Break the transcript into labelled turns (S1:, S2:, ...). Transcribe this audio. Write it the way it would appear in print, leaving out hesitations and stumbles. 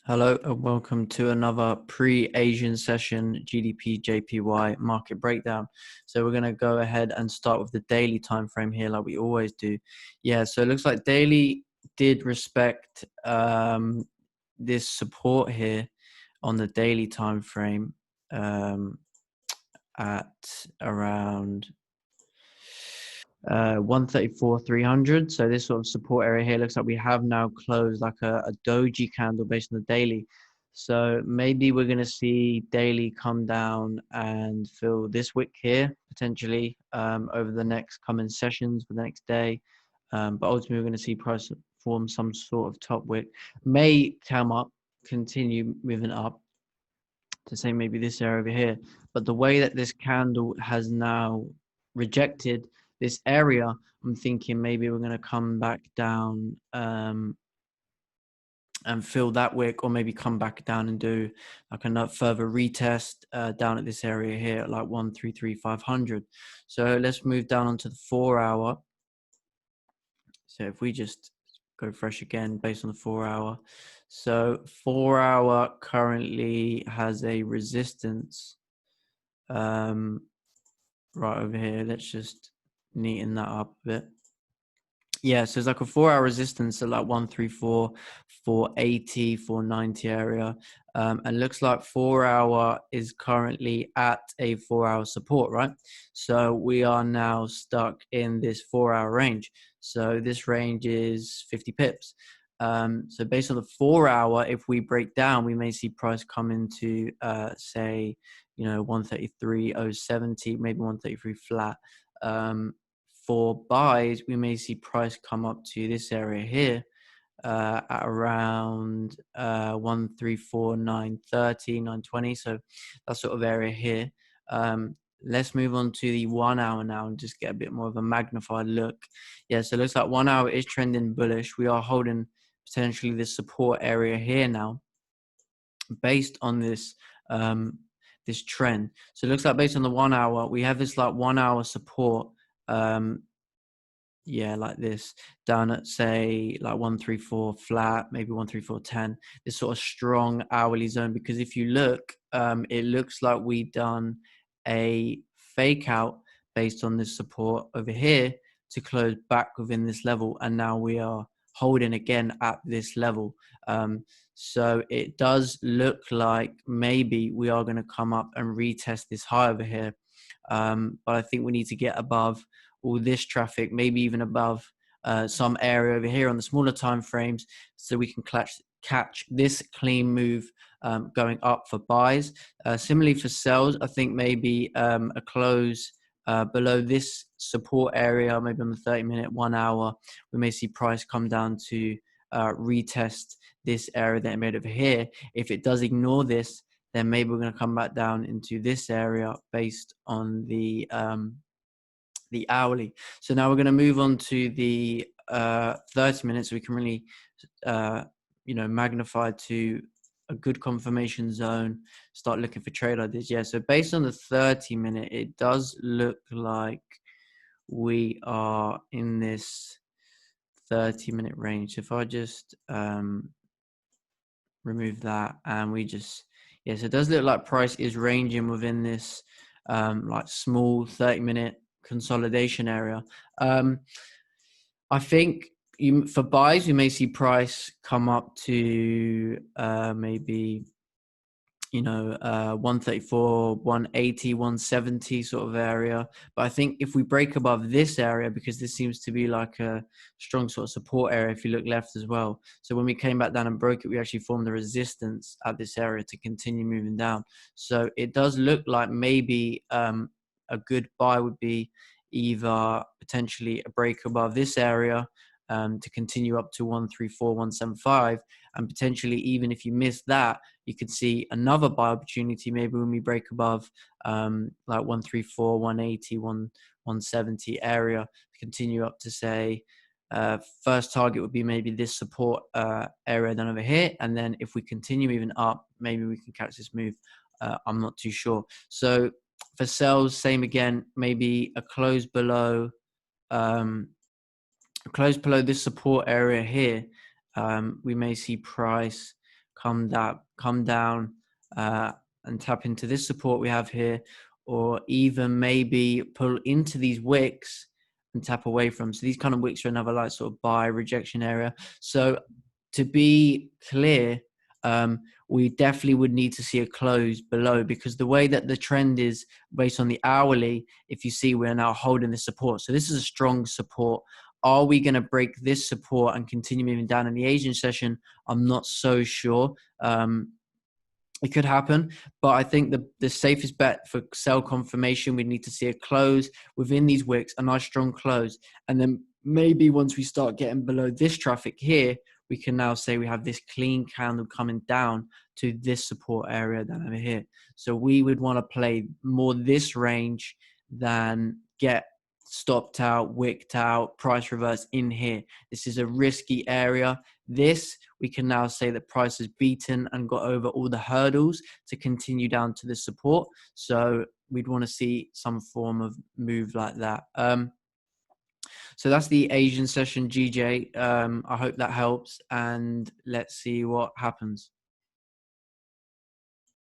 S1: Hello and welcome to another pre-Asian session GDP JPY market breakdown. So we're going to go ahead and start with the daily time frame here like we always do. Yeah, so it looks like daily did respect this support here on the daily time frame at around 134 300. So this sort of support area here looks like we have now closed like a doji candle based on the daily. So maybe we're going to see daily come down and fill this wick here potentially over the next coming sessions for the next day. But ultimately we're going to see price form some sort of top wick, may come up, continue moving up to say maybe this area over here. But the way that this candle has now rejected this area, I'm thinking maybe we're going to come back down and fill that wick, or maybe come back down and do like a further retest down at this area here at like 133,500. So let's move down onto the 4 hour. So if we just go fresh again based on the 4 hour. So 4 hour currently has a resistance right over here. Let's just neaten that up a bit. Yeah, so it's like a 4 hour resistance at like 134, 480, 490 area. And looks like 4 hour is currently at a 4 hour support, right? So we are now stuck in this 4 hour range. So this range is 50 pips. So based on the 4 hour, if we break down, we may see price come into say, 133.070, maybe 133 flat. For buys, we may see price come up to this area here at around 134,930, 920. So that sort of area here. Let's move on to the 1 hour now and just get a bit more of a magnified look. Yeah, so it looks like 1 hour is trending bullish. We are holding potentially this support area here now based on this this trend. So it looks like based on the 1 hour, we have this like 1 hour support yeah, like this down at say like 134 flat, maybe 134.10, this sort of strong hourly zone. Because if you look, it looks like we've done a fake out based on this support over here to close back within this level, and now we are holding again at this level. So it does look like maybe we are going to come up and retest this high over here, but I think we need to get above all this traffic, maybe even above some area over here on the smaller time frames, so we can catch this clean move going up for buys. Similarly for sells, I think maybe a close below this support area, maybe on the 30-minute, 1 hour, we may see price come down to retest this area that it made over here. If it does ignore this, then maybe we're going to come back down into this area based on the hourly. So now we're going to move on to the 30 minutes. So we can really, magnify to a good confirmation zone, start looking for trade ideas. Yeah, so based on the 30-minute, it does look like we are in this 30-minute range. So if I just remove that and we just, yeah, so it does look like price is ranging within this like small 30-minute consolidation area. I think for buys, you may see price come up to maybe 134, 180, 170 sort of area. But I think if we break above this area, because this seems to be like a strong sort of support area if you look left as well. So when we came back down and broke it, we actually formed a resistance at this area to continue moving down. So it does look like maybe a good buy would be either potentially a break above this area to continue up to 134, 175, and potentially even if you miss that, you could see another buy opportunity maybe when we break above like 134, 180, 170 area, continue up to say first target would be maybe this support area then over here, and then if we continue moving up, maybe we can catch this move. I'm not too sure. So for sells, same again, maybe a close below this support area here. We may see price come down and tap into this support we have here, or even maybe pull into these wicks and tap away from. So these kind of wicks are another like sort of buy rejection area. So to be clear, we definitely would need to see a close below, because the way that the trend is based on the hourly, if you see, we're now holding the support. So this is a strong support. Are we going to break this support and continue moving down in the Asian session? I'm not so sure. It could happen, but I think the safest bet for sell confirmation, we need to see a close within these wicks, a nice strong close. And then maybe once we start getting below this traffic here, we can now say we have this clean candle coming down to this support area down over here. So we would want to play more this range than get stopped out, wicked out, price reverse in here. This is a risky area. This, we can now say that price has beaten and got over all the hurdles to continue down to the support. So we'd want to see some form of move like that. So that's the Asian session, GJ. I hope that helps, and let's see what happens.